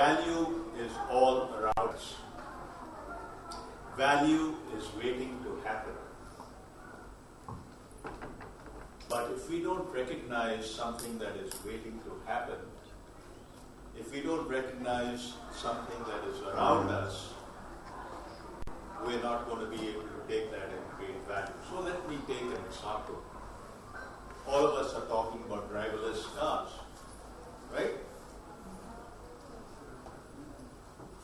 value is all around us. Value is waiting to happen. But if we don't recognize something that is waiting to happen, if we don't recognize something that is around us, we're not going to be able to take that and create value. So let me take an example. All of us are talking about driverless cars, right?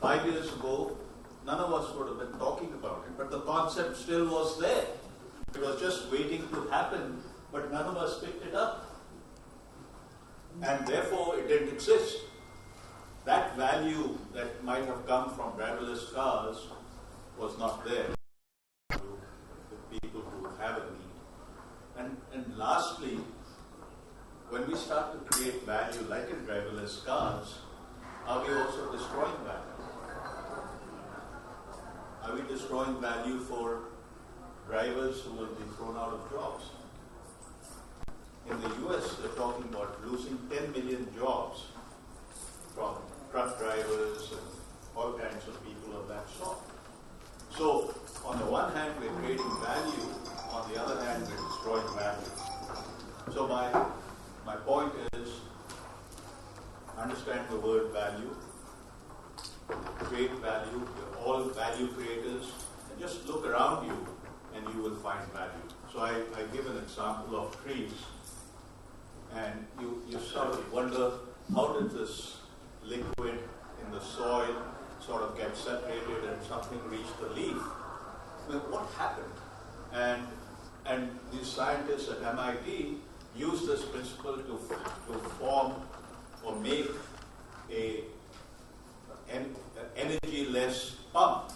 5 years ago, none of us would have been talking about it, but the concept still was there. It was just waiting to happen, but none of us picked it up. And therefore, it didn't exist. That value that might have come from driverless cars was not there to the people who have a need. And lastly, when we start to create value like in driverless cars, are we also destroying value? Are we destroying value for drivers who will be thrown out of jobs? In the US, they're talking about losing 10 million jobs from truck drivers and all kinds of people of that sort. So, on the one hand, we're creating value. On the other hand, we're destroying value. So my point is, understand the word value, create value. We're all value creators. And just look around you and you will find value. So I give an example of trees. And you sort of wonder, how did this liquid in the soil sort of get separated and something reached the leaf? Well, what happened? And these scientists at MIT used this principle to form or make an energy-less pump.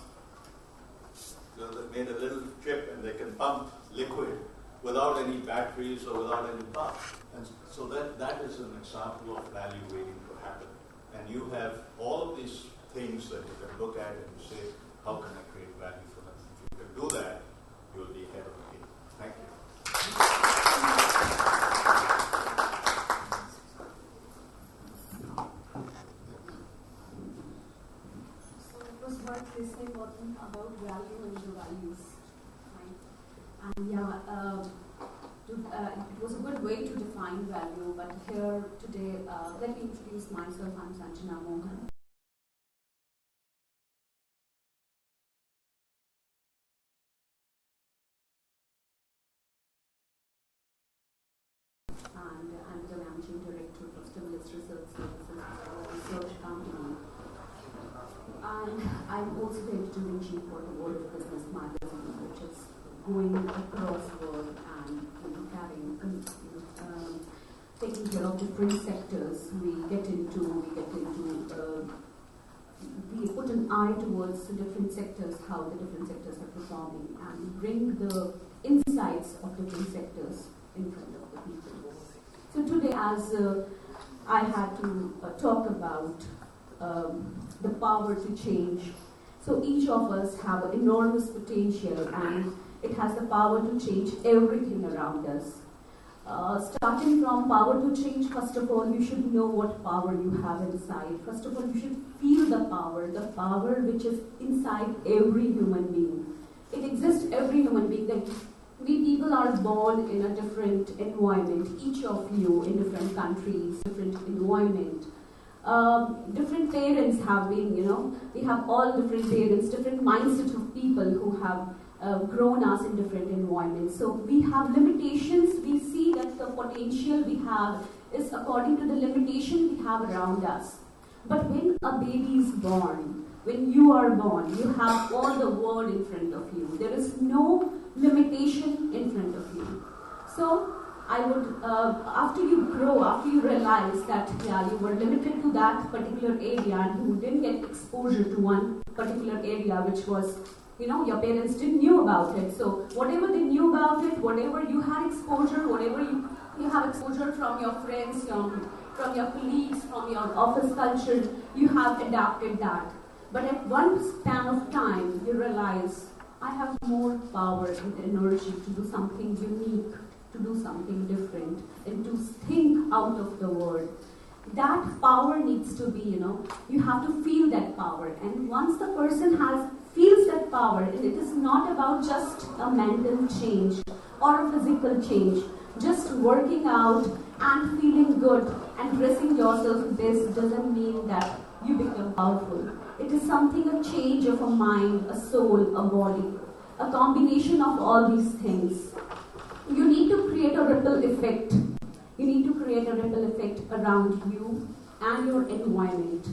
So they made a little chip and they can pump liquid without any batteries or without any power. And so that is an example of value waiting to happen. And you have all of these things that you can look at and say, how can I create value for them? If you can do that, you'll be ahead of the game. Thank you. So it was worth listening about value and the values, right? And it was a good way to define value, but here today, let me introduce myself. I'm Sanjana Mohan. And I'm the managing director of Stimulus Research Services, a research company. And I'm also the editor-in-chief for the World of Business magazine, which is going across the world and taking care of different sectors. We put an eye towards the different sectors, how the different sectors are performing, and bring the insights of different sectors in front of the people. So today, as I had to talk about the power to change. So each of us have an enormous potential, and it has the power to change everything around us. Starting from power to change, first of all, you should know what power you have inside. First of all, you should feel the power which is inside every human being. It exists every human being. That we people are born in a different environment, each of you in different countries, different environment. Different parents have been, we have all different parents, different mindset of people who have grown us in different environments. So we have limitations. We see that the potential we have is according to the limitation we have around us. But when a baby is born, when you are born, you have all the world in front of you. There is no limitation in front of you. So I would, after you grow, after you realize that you were limited to that particular area and you didn't get exposure to one particular area which was, your parents didn't knew about it. So whatever they knew about it, whatever you had exposure, whatever you have exposure from your friends, from your colleagues, from your office culture, you have adapted that. But at one span of time, you realize, I have more power and energy to do something unique, to do something different, and to think out of the world. that power needs to be, you have to feel that power. And once the person feels that power, and it is not about just a mental change or a physical change, just working out and feeling good and dressing yourself this doesn't mean that you become powerful. It is something, a change of a mind, a soul, a body, a combination of all these things. You need to create a ripple effect. You need to create a ripple effect around you and your environment.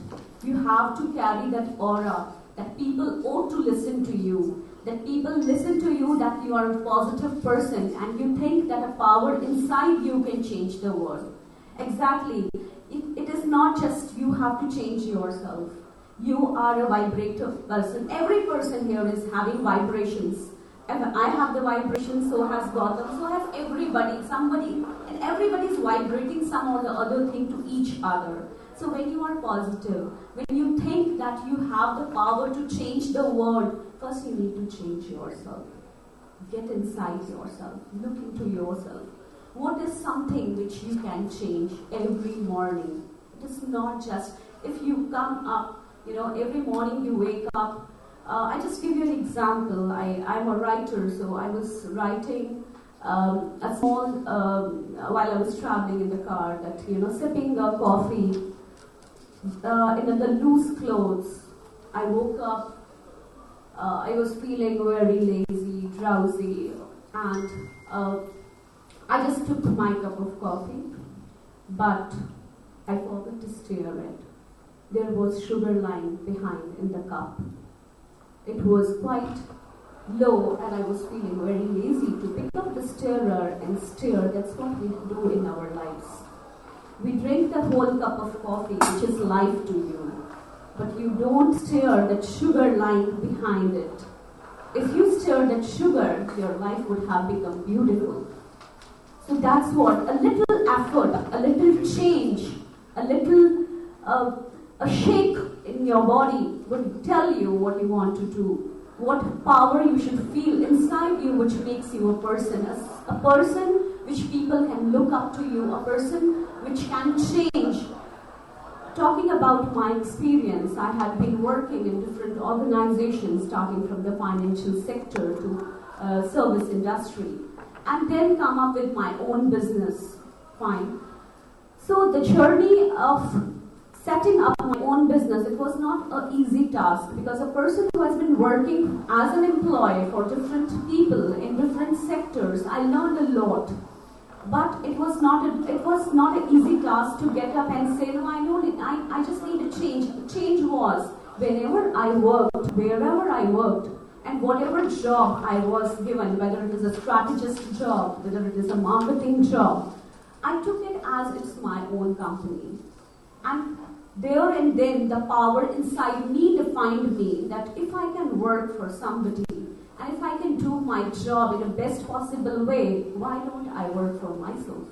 You have to carry that aura that people ought to listen to you, that people listen to you, that you are a positive person and you think that a power inside you can change the world. Exactly. It is not just you have to change yourself. You are a vibrative person. Every person here is having vibrations. If I have the vibration, so has Gautam, so has everybody. Somebody, and everybody is vibrating some or the other thing to each other. So when you are positive, when you think that you have the power to change the world, first you need to change yourself. Get inside yourself. Look into yourself. What is something which you can change every morning? It is not just if you come up, every morning you wake up. I just give you an example. I'm a writer, so I was writing a small, while I was traveling in the car, that, sipping a coffee in the loose clothes. I woke up, I was feeling very lazy, drowsy, and I just took my cup of coffee, but I forgot to stir it. There was sugar lying behind in the cup. It was quite low and I was feeling very lazy to pick up the stirrer and stir. That's what we do in our lives. We drink the whole cup of coffee, which is life to you, but you don't stir that sugar lying behind it. If you stir that sugar, your life would have become beautiful. So that's what, a little effort, a little change, a little a shake in your body would tell you what you want to do, what power you should feel inside you, which makes you a person which people can look up to you, a person which can change. Talking about my experience, I had been working in different organizations, starting from the financial sector to service industry, and then come up with my own business. Fine. So the journey of setting up my own business, it was not an easy task, because a person who has been working as an employee for different people in different sectors, I learned a lot. But it was not an easy task to get up and say, no, I just need a change. The change was, whenever I worked, wherever I worked, and whatever job I was given, whether it is a strategist job, whether it is a marketing job, I took it as it's my own company. And there and then the power inside me defined me that if I can work for somebody and if I can do my job in the best possible way, why don't I work for myself?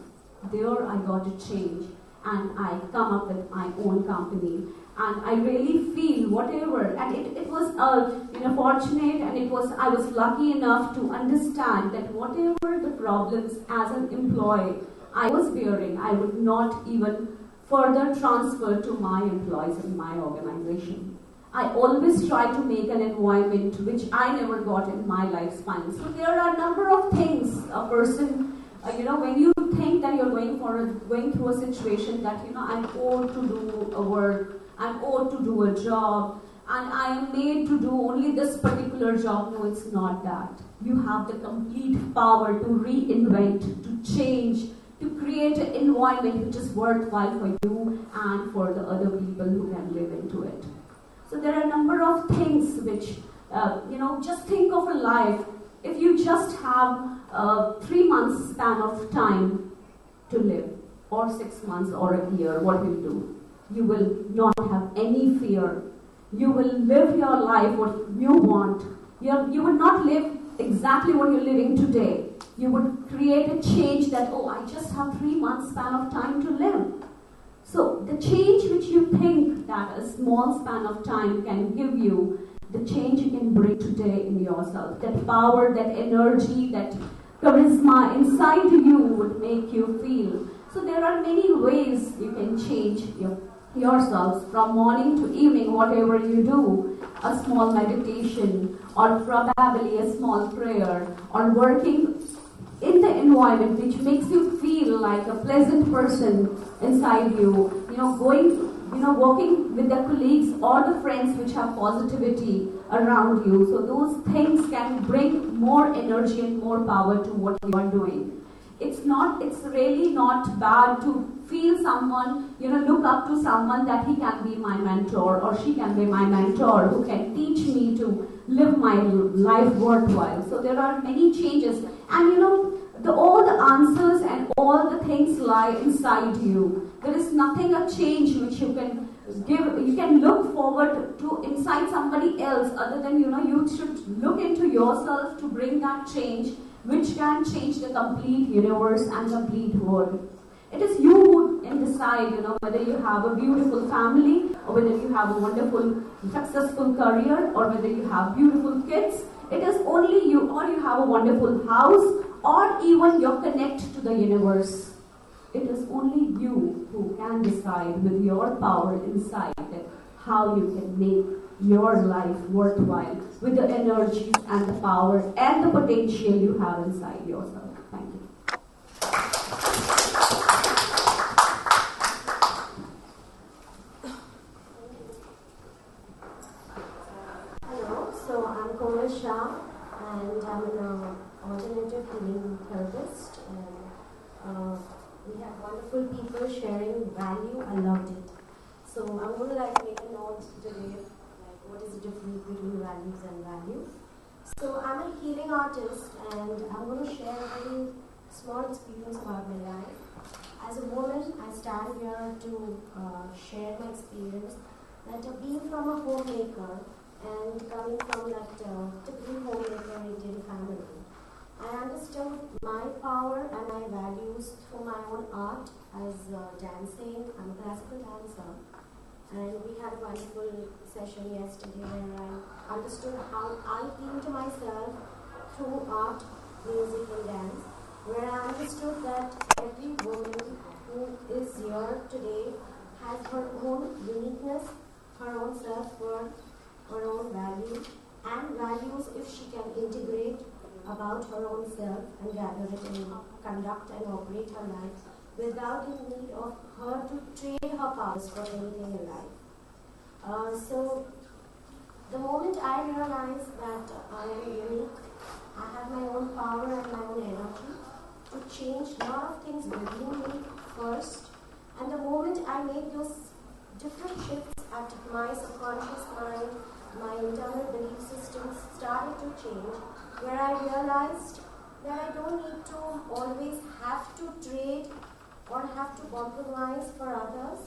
There I got a change and I come up with my own company. And I really feel whatever, and it was fortunate, and I was lucky enough to understand that whatever the problems as an employee I was bearing, I would not even further transfer to my employees in my organization. I always try to make an environment which I never got in my lifespan. So there are a number of things a person, when you think that you're going through a situation that, I'm owed to do a work, I'm owed to do a job, and I am made to do only this particular job. No, it's not that. You have the complete power to reinvent, to change, to create an environment which is worthwhile for you and for the other people who can live into it. So there are a number of things which, just think of a life. If you just have a 3 months span of time to live, or 6 months or a year, what will you do? You will not have any fear. You will live your life what you want. You will not live exactly what you're living today. You would create a change that, I just have 3 months span of time to live. So the change which you think that a small span of time can give you, the change you can bring today in yourself, that power, that energy, that charisma inside you would make you feel. So there are many ways you can change yourselves from morning to evening, whatever you do, a small meditation or probably a small prayer or working in the environment which makes you feel like a pleasant person inside you, working with the colleagues or the friends which have positivity around you. So those things can bring more energy and more power to what you are doing. It's really not bad to feel someone, look up to someone that he can be my mentor or she can be my mentor who can teach me to live my life worthwhile. So there are many changes, and all the answers and all the things lie inside you. There is nothing a change which you can give. You can look forward to inside somebody else other than you should look into yourself to bring that change, which can change the complete universe and complete world. It is you who can decide, whether you have a beautiful family or whether you have a wonderful, successful career or whether you have beautiful kids. It is only you, or you have a wonderful house, or even you're connected to the universe. It is only you who can decide with your power inside how you can make your life worthwhile with the energies and the power and the potential you have inside yourself. Thank you. Hello, so I'm Komal Shah and I'm an alternative healing therapist, and we have wonderful people sharing value. I loved it. So I'm going to make a note today, what is the difference between values and value. So I'm a healing artist, and I'm going to share a very small experience about my life. As a woman, I stand here to share my experience that being from a homemaker and coming from that typical homemaker Indian family, I understood my power and my values through my own art as dancing. I'm a classical dancer. And we had a wonderful session yesterday where I understood how I came to myself through art, music and dance, where I understood that every woman who is here today has her own uniqueness, her own self-worth, her own value, and values if she can integrate about her own self and gather it and conduct and operate her life without the need of her to trade her powers for anything in life. So the moment I realized that I am unique, I have my own power and my own energy to change a lot of things within me first, and the moment I made those different shifts at my subconscious mind, my internal belief systems started to change, where I realized that I don't need to always have to trade or have to compromise for others,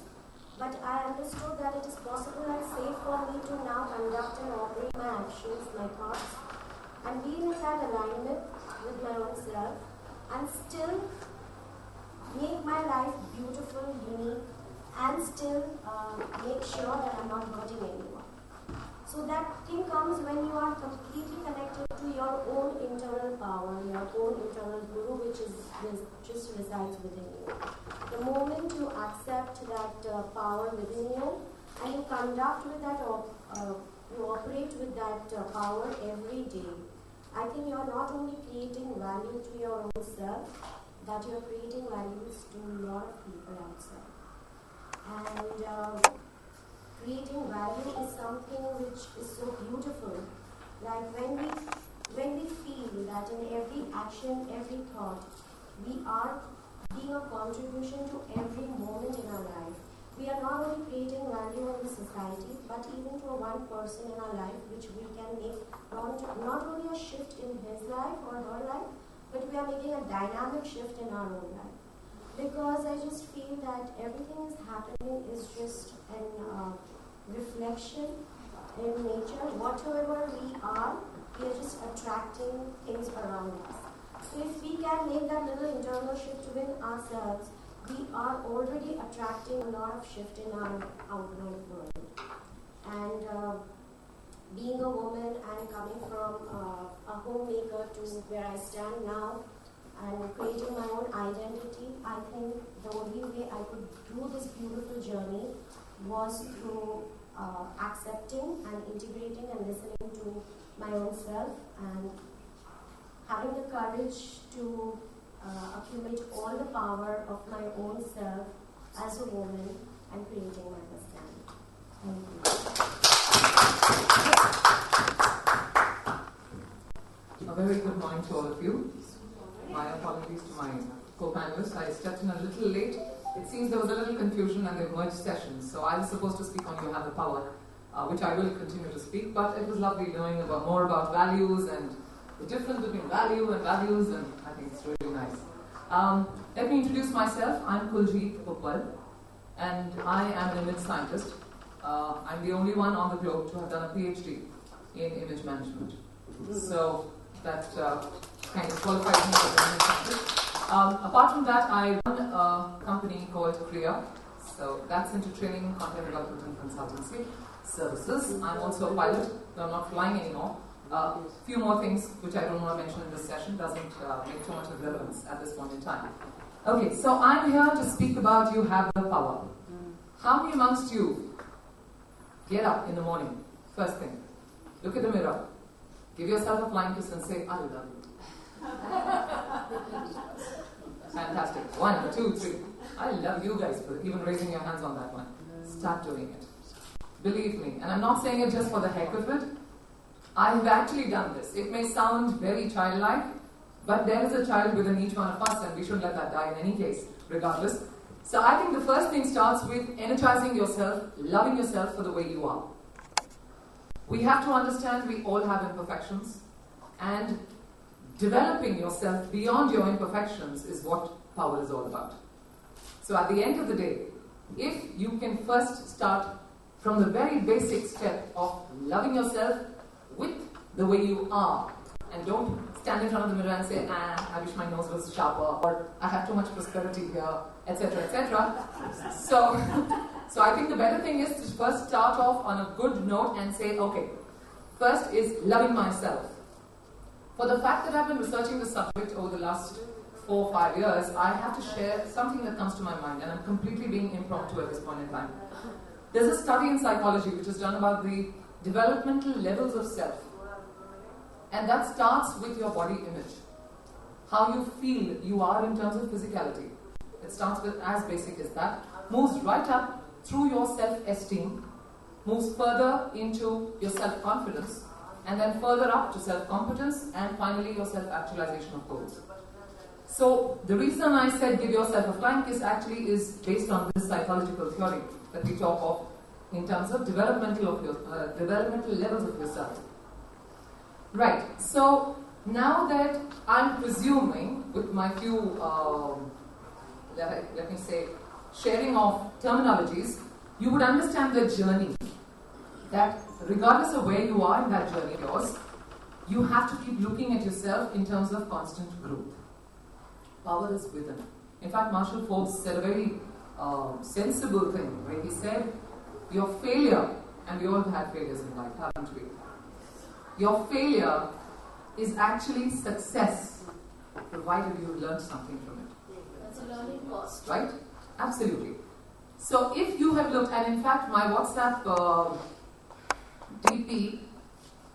but I understood that it is possible and safe for me to now conduct and operate my actions, my thoughts, and be in that alignment with my own self, and still make my life beautiful, unique, and still make sure that I'm not hurting anyone. So that thing comes when you are completely connected to your own internal power, your own internal guru, which just resides within you. The moment you accept that power within you and you conduct with that, you operate with that power every day, I think you are not only creating value to your own self, but you are creating values to a lot of people outside. And creating value is something which is so beautiful. Like when we feel that in every action, every thought, we are being a contribution to every moment in our life. We are not only creating value in the society, but even to one person in our life, which we can make not only a shift in his life or her life, but we are making a dynamic shift in our own life. Because I just feel that everything is happening is just an reflection in nature. Whatever we are just attracting things around us. So if we can make that little internal shift within ourselves, we are already attracting a lot of shift in our outside world. And being a woman and coming from a homemaker to where I stand now, and creating my own identity, I think the only way I could do this beautiful journey was through accepting and integrating and listening to my own self and having the courage to accumulate all the power of my own self as a woman and creating my personality. Thank you. A very good morning to all of you. My apologies to my co-panelists. I stepped in a little late. It seems there was a little confusion and they merged sessions. So I was supposed to speak on You Have the Power, which I will continue to speak. But it was lovely knowing more about values and the difference between value and values, and I think it's really nice. Let me introduce myself. I'm Kuljeet Uppal, and I am an image scientist. I'm the only one on the globe to have done a PhD in image management. So that kind of qualifies me as an image scientist. Apart from that, I run a company called Kriya. So that's into training, content development and consultancy services. I'm also a pilot, though I'm not flying anymore. Few more things which I don't want to mention in this session, doesn't make too much of relevance at this point in time. Okay, so I'm here to speak about You Have the Power. How many amongst you get up in the morning, first thing, look at the mirror, give yourself a flying kiss and say, I love you. Fantastic. 1, 2, 3. I love you guys for even raising your hands on that one. Start doing it. Believe me, and I'm not saying it just for the heck of it. I have actually done this. It may sound very childlike, but there is a child within each one of us, and we should let that die in any case, regardless. So I think the first thing starts with energizing yourself, loving yourself for the way you are. We have to understand we all have imperfections, and developing yourself beyond your imperfections is what power is all about. So at the end of the day, if you can first start from the very basic step of loving yourself with the way you are, and don't stand in front of the mirror and say, I wish my nose was sharper, or I have too much prosperity here, etc., etc. So I think the better thing is to first start off on a good note and say, okay, first is loving myself. For the fact that I've been researching this subject over the last 4 or 5 years, I have to share something that comes to my mind, and I'm completely being impromptu at this point in time. There's a study in psychology which is done about the developmental levels of self. And that starts with your body image. How you feel you are in terms of physicality. It starts with as basic as that. Moves right up through your self-esteem. Moves further into your self-confidence. And then further up to self-competence. And finally your self-actualization of goals. So the reason I said give yourself a flying kiss actually is based on this psychological theory that we talk of in terms of developmental levels of yourself. Right, so now that I'm presuming with my few, let me say, sharing of terminologies, you would understand the journey. That regardless of where you are in that journey of yours, you have to keep looking at yourself in terms of constant growth. Power is within. In fact, Marshall Forbes said a very sensible thing where he said, your failure, and we all have had failures in life, haven't we? Your failure is actually success, provided you learned something from it. That's a learning cost. Right? Absolutely. So if you have looked, and in fact my WhatsApp DP,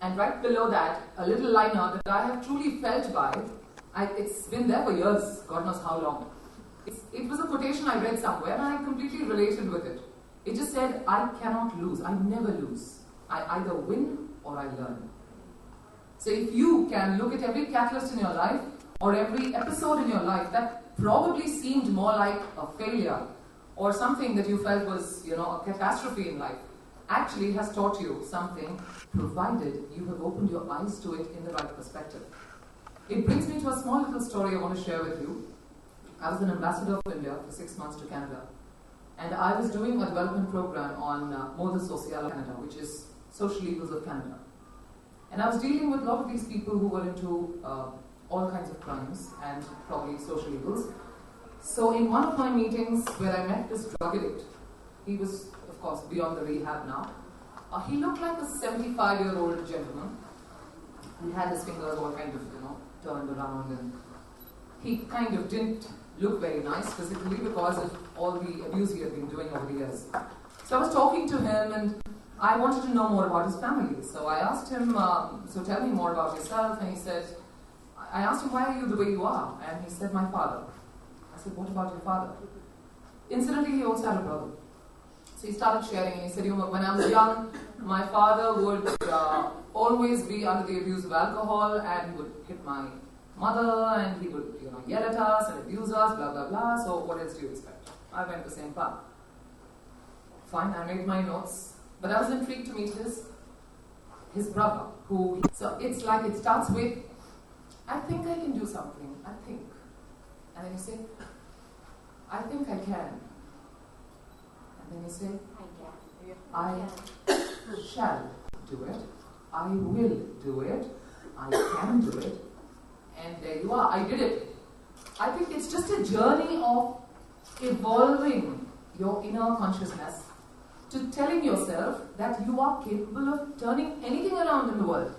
and right below that, a little liner that I have truly felt by, it's been there for years, God knows how long. It was a quotation I read somewhere and I completely related with it. It just said, I cannot lose, I never lose. I either win or I learn. So if you can look at every catalyst in your life or every episode in your life that probably seemed more like a failure or something that you felt was, a catastrophe in life, actually has taught you something, provided you have opened your eyes to it in the right perspective. It brings me to a small little story I want to share with you. I was an ambassador of India for 6 months to Canada. And I was doing a development program on Moda Social Canada, which is social evils of Canada. And I was dealing with a lot of these people who were into all kinds of crimes and probably social evils. So in one of my meetings where I met this drug addict, he was, of course, beyond the rehab now. He looked like a 75-year-old gentleman. He had his fingers all kind of, turned around, and he kind of didn't look very nice physically because of all the abuse he had been doing over the years. So I was talking to him and I wanted to know more about his family. So I asked him, so tell me more about yourself. And he said, I asked him, why are you the way you are? And he said, my father. I said, what about your father? Incidentally, he also had a brother. So he started sharing and he said, when I was young, my father would always be under the abuse of alcohol and he would hit my mother and he would yell at us and abuse us, blah, blah, blah. So what else do you expect? I went the same path. Fine, I made my notes. But I was intrigued to meet his brother, so it's like it starts with, I think I can do something, I think. And then you say, I think I can. And then you say, I shall do it, I will do it, I can do it. And there you are, I did it. I think it's just a journey of evolving your inner consciousness to telling yourself that you are capable of turning anything around in the world.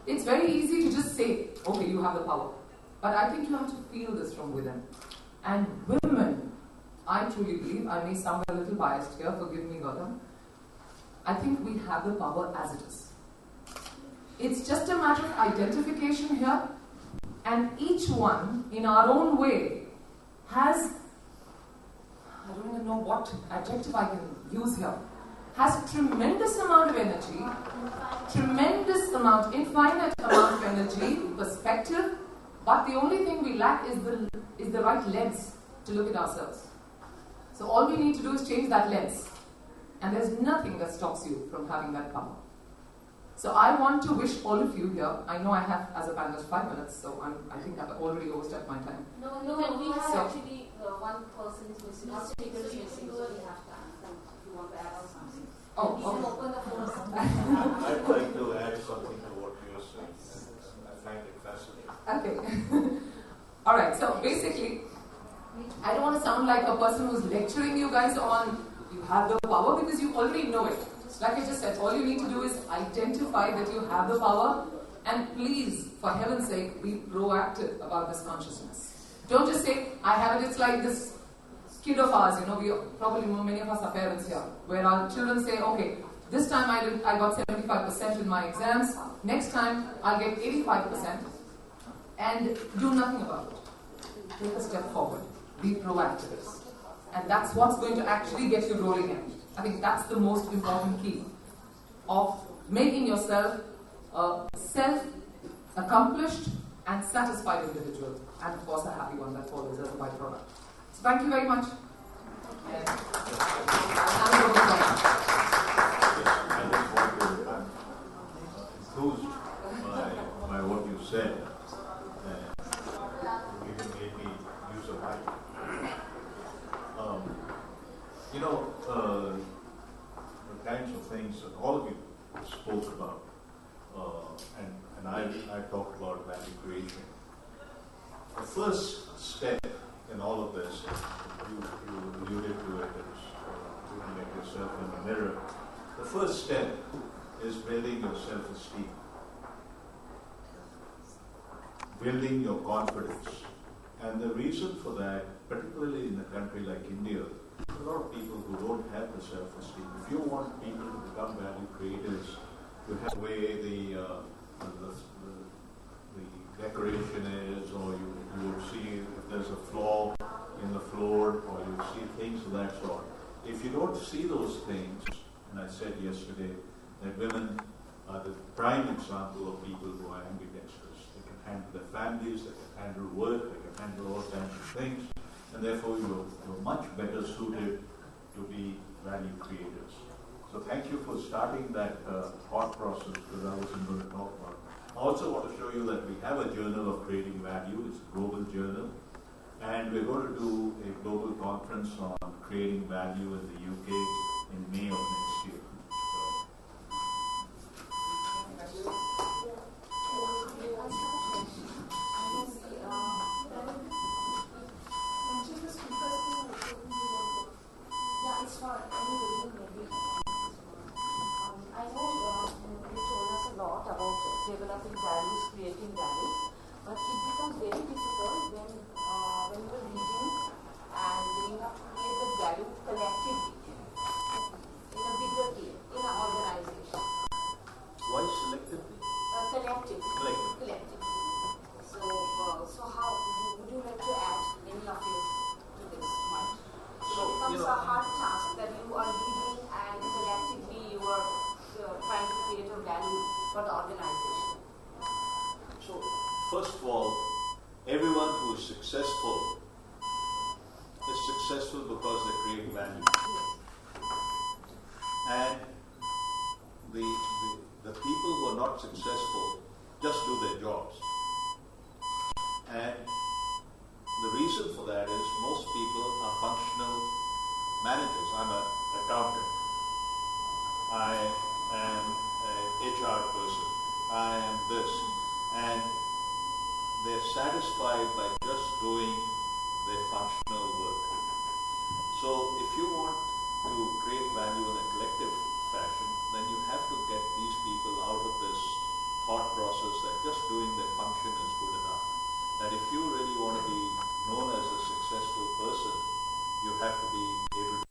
It's very easy to just say, okay, you have the power. But I think you have to feel this from within. And women, I truly believe, I may sound a little biased here, forgive me, Gautam, I think we have the power as it is. It's just a matter of identification here, and each one, in our own way, has, I don't even know what adjective I can use here, has tremendous amount of energy, tremendous amount, infinite amount of energy, perspective, but the only thing we lack is the right lens to look at ourselves. So all we need to do is change that lens, and there's nothing that stops you from having that power. So I want to wish all of you here, I know I have as a panelist 5 minutes, so I think I've already overstepped my time. No, we have actually one person is missing, one speaker is missing, so we have time. If you want to add something. Oh, you can open the floor. I'd like to add something to what you're saying. I find it fascinating. Okay. Alright, so basically, I don't want to sound like a person who's lecturing you guys on you have the power because you already know it. Like I just said, all you need to do is identify that you have the power and please, for heaven's sake, be proactive about this consciousness. Don't just say, I have it, it's like this kid of ours, we probably many of us are parents here, where our children say, okay, this time I got 75% in my exams, next time I'll get 85% and do nothing about it. Take a step forward, be proactive. And that's what's going to actually get you rolling in. I think that's the most important key of making yourself a self-accomplished and satisfied individual, and of course a happy one that follows as a byproduct. So thank you very much. I just want to enthused by what you said, and you made me use a mic. The kinds of things that all of you spoke about, and I talked about value creation. The first step in all of this, you alluded to it, is looking at yourself in the mirror. The first step is building your self-esteem, building your confidence. And the reason for that, particularly in a country like India, a lot of people who don't have the self-esteem. If you want people to become value creators, you have the way the decoration is, or you would see if there's a flaw in the floor, or you see things of that sort. If you don't see those things, and I said yesterday that women are the prime example of people who are ambidextrous. They can handle their families, they can handle work, they can handle all kinds of things. And therefore you're much better suited to be value creators. So thank you for starting that thought process, because I wasn't going to talk about it. I also want to show you that we have a journal of creating value. It's a global journal. And we're going to do a global conference on creating value in the UK in May of next year. Developing values, creating values. But it becomes very difficult when you are leading and you have to create the value collectively in a bigger team, in an organization. Why selectively? Collectively. So how would you like to add any of you to this point? So it becomes a hard task that you are leading and collectively you are trying to create a value for the organization. So, first of all, everyone who is successful because they create value. Yes. And the people who are not successful just do their jobs. And the reason for that is most people are functional managers. I'm an accountant. I am an HR person. I am this. And they're satisfied by just doing their functional work. So if you want to create value in a collective fashion, then you have to get these people out of this thought process that just doing their function is good enough. That if you really want to be known as a successful person, you have to be able to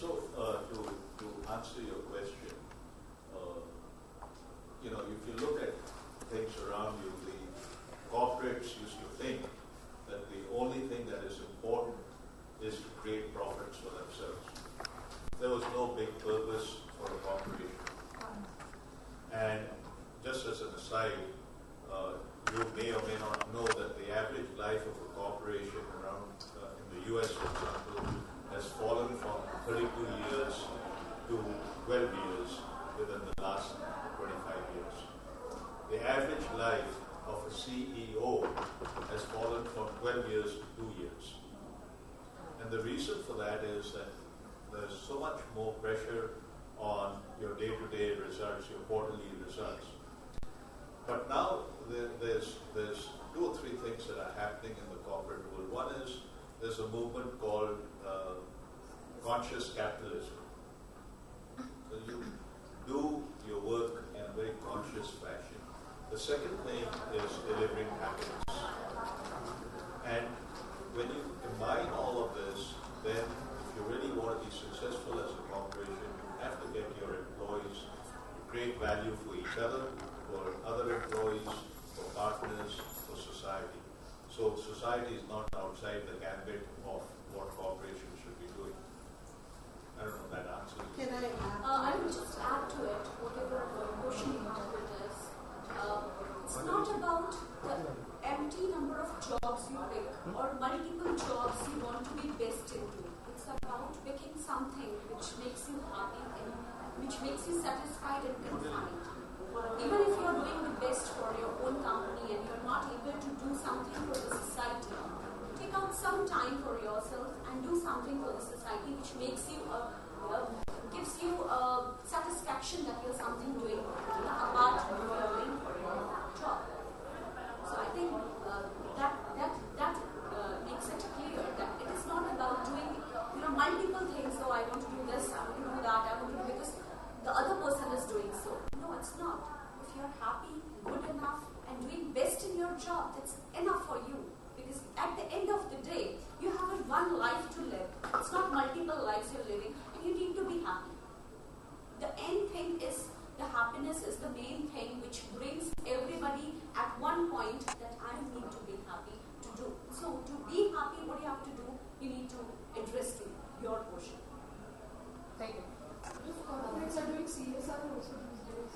to answer your question, if you look at things around you, the corporates used to think that the only thing that is important is to create profits for themselves. There was no big purpose for a corporation. And just as an aside, you may or may not know that the average life of a corporation around in the US, for example, has fallen from 32 years to 12 years within the last 25 years. The average life of a CEO has fallen from 12 years to 2 years. And the reason for that is that there's so much more pressure on your day-to-day results, your quarterly results. But now there's 2 or 3 things that are happening in the corporate world. One is there's a movement called conscious capitalism. So you do your work in a very conscious fashion. The second thing is delivering happiness. And when you combine all of this, then if you really want to be successful as a corporation, you have to get your employees to create value for each other, for other employees, for partners, for society. So society is not outside the gambit of what corporations should be doing. I don't know if that answers it. Can I add? I will just add to it, whatever question you have with this. It's not about the empty number of jobs you pick or multiple jobs you want to be best into. It's about picking something which makes you happy and which makes you satisfied and confined. Even if you are doing the best for your own company and you're not able to do something for the society, take out some time for yourself and do something for the society which makes you gives you a satisfaction that you're something doing apart from what you're doing for your job. So I think that makes it clear that it is not about doing multiple things. So I want to do this, I want to do that, I want to do because the other person is doing so. No, it's not. If you're happy, good enough, and doing best in your job, that's enough for you. Because at the end of the day, you have one one life to live. It's not multiple lives you're living, and you need to be happy. The end thing is, the happiness is the main thing which brings everybody at one point that I need to be happy to do. So to be happy, what do you have to do? You need to address to your portion. Thank you. If corporates are doing CSR also these days.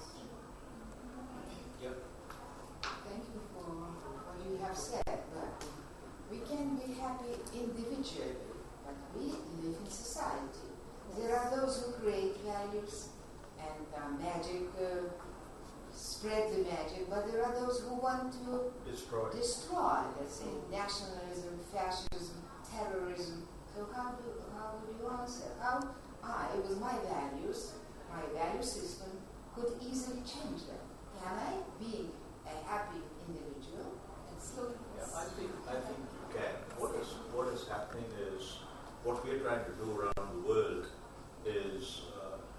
Yeah. Thank you for what you have said, but we can be happy individually, but we live in society. There are those who create values and magic, spread the magic, but there are those who want to destroy, let's say, nationalism, fascism, terrorism. So how would you answer? How I, with my values, my value system, could easily change them? Can I, being a happy individual, and slowly? Yeah, I think you can. What is happening is, what we are trying to do around the world is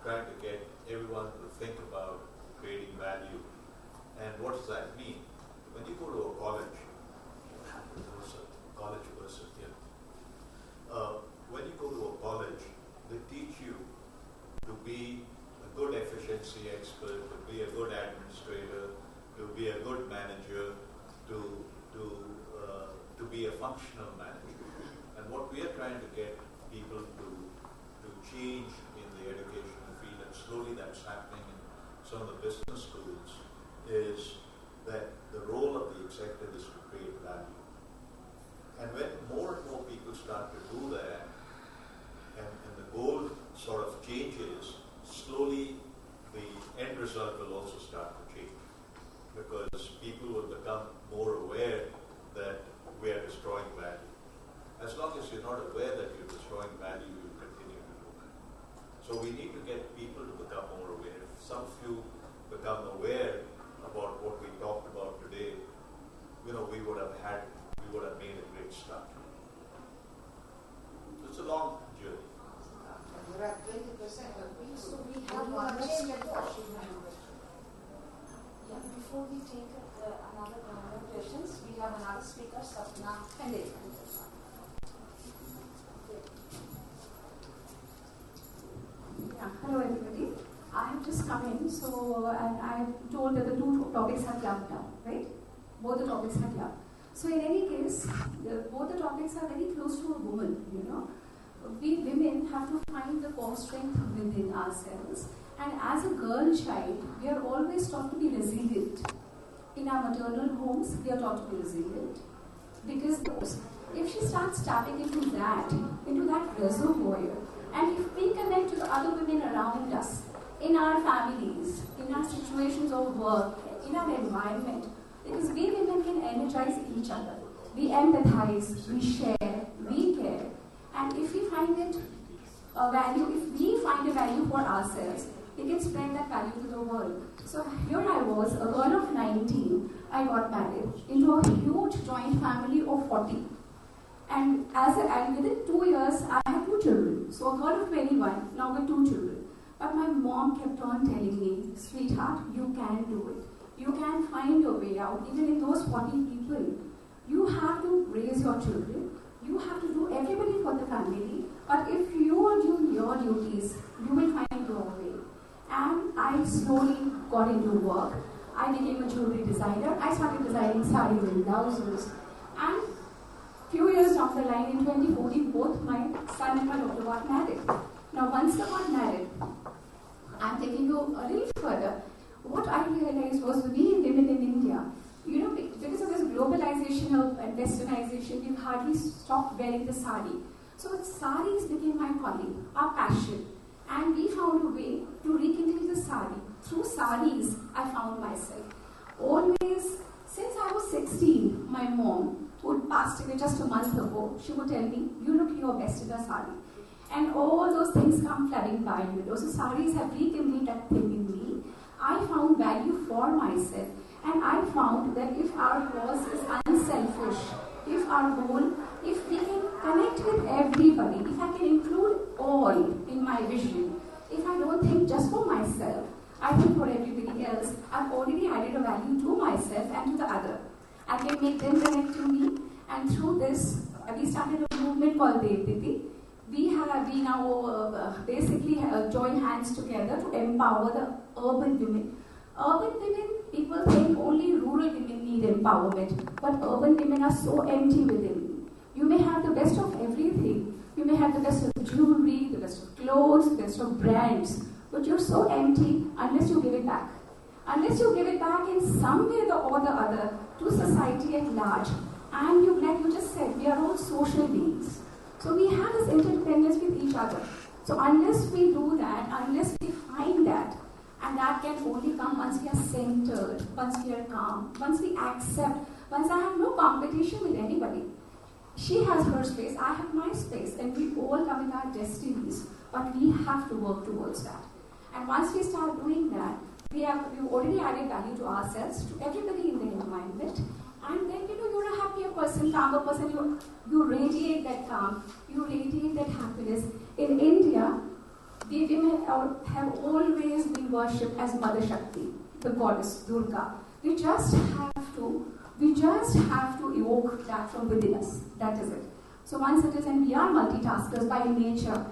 trying to get everyone to think about creating value. And what does that mean? When you go to a college, there was a college person here. When you go to a college, they teach you to be a good efficiency expert, to be a good administrator, to be a good manager, to be a functional manager. And what we are trying to get people to change in the educational field, and slowly that's happening in some of the business schools, is that the role of the executive is to create value. And when more and more people start to do that, and the goal sort of changes, slowly the end result will also start to change. Because people will become more aware that we are destroying value. As long as you're not aware that you're destroying value, you will continue to do that. So we need to get people to become more aware. If some few become aware about what we talked about today, we would have made a great start. It's a long journey. There are 20% of people So we who have want to one change the course. Yeah, before we take another round of questions, we have another speaker, Sapna Khandel. Yeah, hello everybody. I have just come in, and I am told that the two topics are clubbed now, right? Both the topics are clubbed. So in any case, both the topics are very close to a woman, We women have to find the core strength within ourselves. And as a girl child, we are always taught to be resilient. In our maternal homes, we are taught to be resilient. Because if she starts tapping into that reservoir, and if we connect to the other women around us, in our families, in our situations of work, in our environment, because we women can energize each other. We empathize, we share, we care. And if we find it a value, if we find a value for ourselves, we can spread that value to the world. So here I was, a girl of 19, I got married into a huge joint family of 40. And within 2 years, I had 2 children. So a girl of 21, now with 2 children. But my mom kept on telling me, sweetheart, you can do it. You can find your way out, even in those 40 people. You have to raise your children. You have to do everybody for the family. But if you are doing your duties, you will find your way. And I slowly got into work. I became a jewelry designer. I started designing sarees and blouses. And few years down the line, in 2014, both my son and my daughter got married. Now, once they got married, I'm taking you a little further. What I realized was we women in India, because of this globalization and westernization, we've hardly stopped wearing the sari. So saris became my calling, our passion. And we found a way to rekindle the sari. Through saris, I found myself. Always, since I was 16, my mom, who passed away just a month ago, she would tell me, you look your best in a sari. And all those things come flooding by you. Those saris have rekindled that thing in me. I found value for myself. And I found that if our cause is unselfish, if our goal, if we can connect with everybody, if I can include all in my vision, if I don't think just for myself, I think for everybody else, I've already added a value to myself and to the other. I can make them connect to me, and through this, we started a movement called Devditi. We now basically join hands together to empower the urban women. Urban women, people think only rural women need empowerment, but urban women are so empty within. You may have the best of everything. You may have the best of jewelry, the best of clothes, the best of brands, but you're so empty unless you give it back. Unless you give it back in some way or the other to society at large. And you, like you just said, we are all social beings. So we have this interdependence with each other. So unless we do that, unless we find that, and that can only come once we are centered, once we are calm, once we accept, once I have no competition with anybody. She has her space, I have my space, and we all come in our destinies, but we have to work towards that. And once we start doing that, we've already added value to ourselves, to everybody in the environment, and then you're a happier person, calmer person, you radiate that calm, you radiate that happiness. In India, the women have always been worshipped as Mother Shakti, the goddess Durga. We just have to evoke that from within us. That is it. So one citizen, we are multitaskers by nature.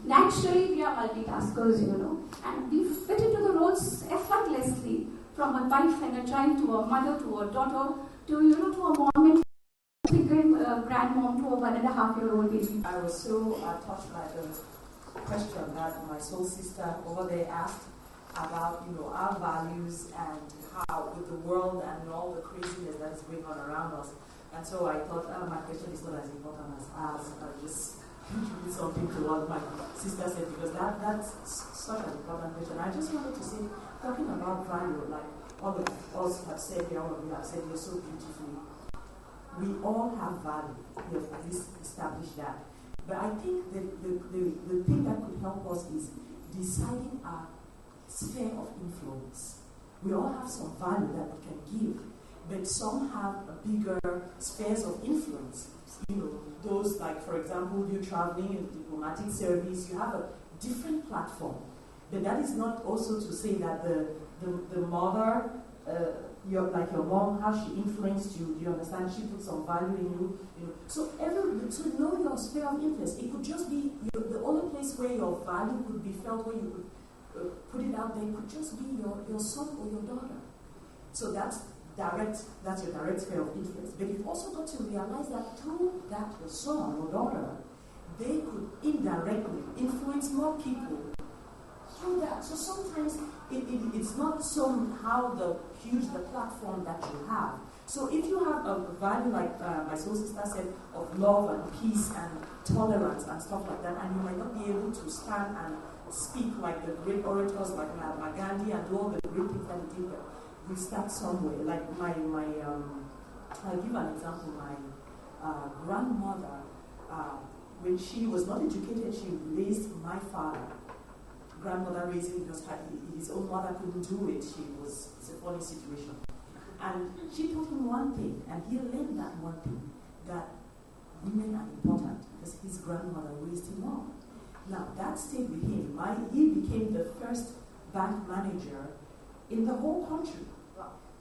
Naturally, we are multitaskers, and we fit into the roles effortlessly, from a wife and a child to a mother to a daughter to to a mom and grandmom to a 1.5-year-old baby. I was so touched by the question that my soul sister over there asked about our values and how with the world and all the craziness that is going on around us. And so I thought my question is not as important as just contribute something to what my sister said, because that's such an important question. I just wanted to say, talking about value, like all of us have said here, all of you have said here so beautifully, we all have value. We have at least established that. But I think the thing that could help us is deciding our sphere of influence. We all have some value that we can give, but some have a bigger spheres of influence. Those like, for example, you traveling in diplomatic service, you have a different platform. But that is not also to say that the mother, your mom, how she influenced you, do you understand? She put some value in you. So know your sphere of influence. It could just be the only place where your value could be felt, where you could put it out there, could just be your son or your daughter. So that's your direct sphere of influence. But you've also got to realize that through that your son or daughter, they could indirectly influence more people through that. So sometimes it's not somehow the platform that you have. So if you have a value like my soul sister said, of love and peace and tolerance and stuff like that, and you might not be able to stand and speak like the great orators like Mahatma Gandhi and do all the great things that he did, we start somewhere. Like I'll give an example. My grandmother, when she was not educated, she raised my father. Grandmother raised him because his own mother couldn't do it. It's a funny situation. And she taught him one thing, and he learned that one thing, that women are important, because his grandmother raised him up. Now, that stayed with him. He became the first bank manager in the whole country.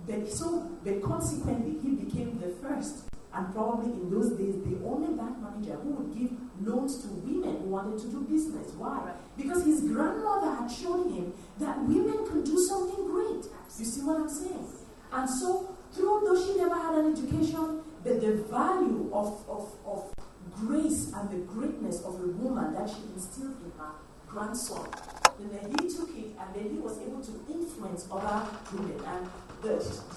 But consequently, he became the first, and probably in those days, the only bank manager who would give loans to women who wanted to do business. Why? Because his grandmother had shown him that women can do something great. You see what I'm saying? And so, though she never had an education, but the value of grace and the greatness of a woman that she instilled in her grandson, and then he took it, and then he was able to influence other women. And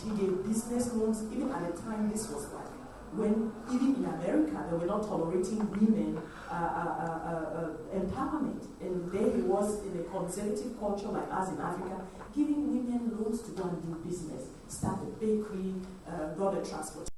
he gave business loans, even at the time this was like, when even in America they were not tolerating women empowerment. And there he was in a conservative culture like us in Africa, giving women loans to go and do business, start a bakery, got a transport.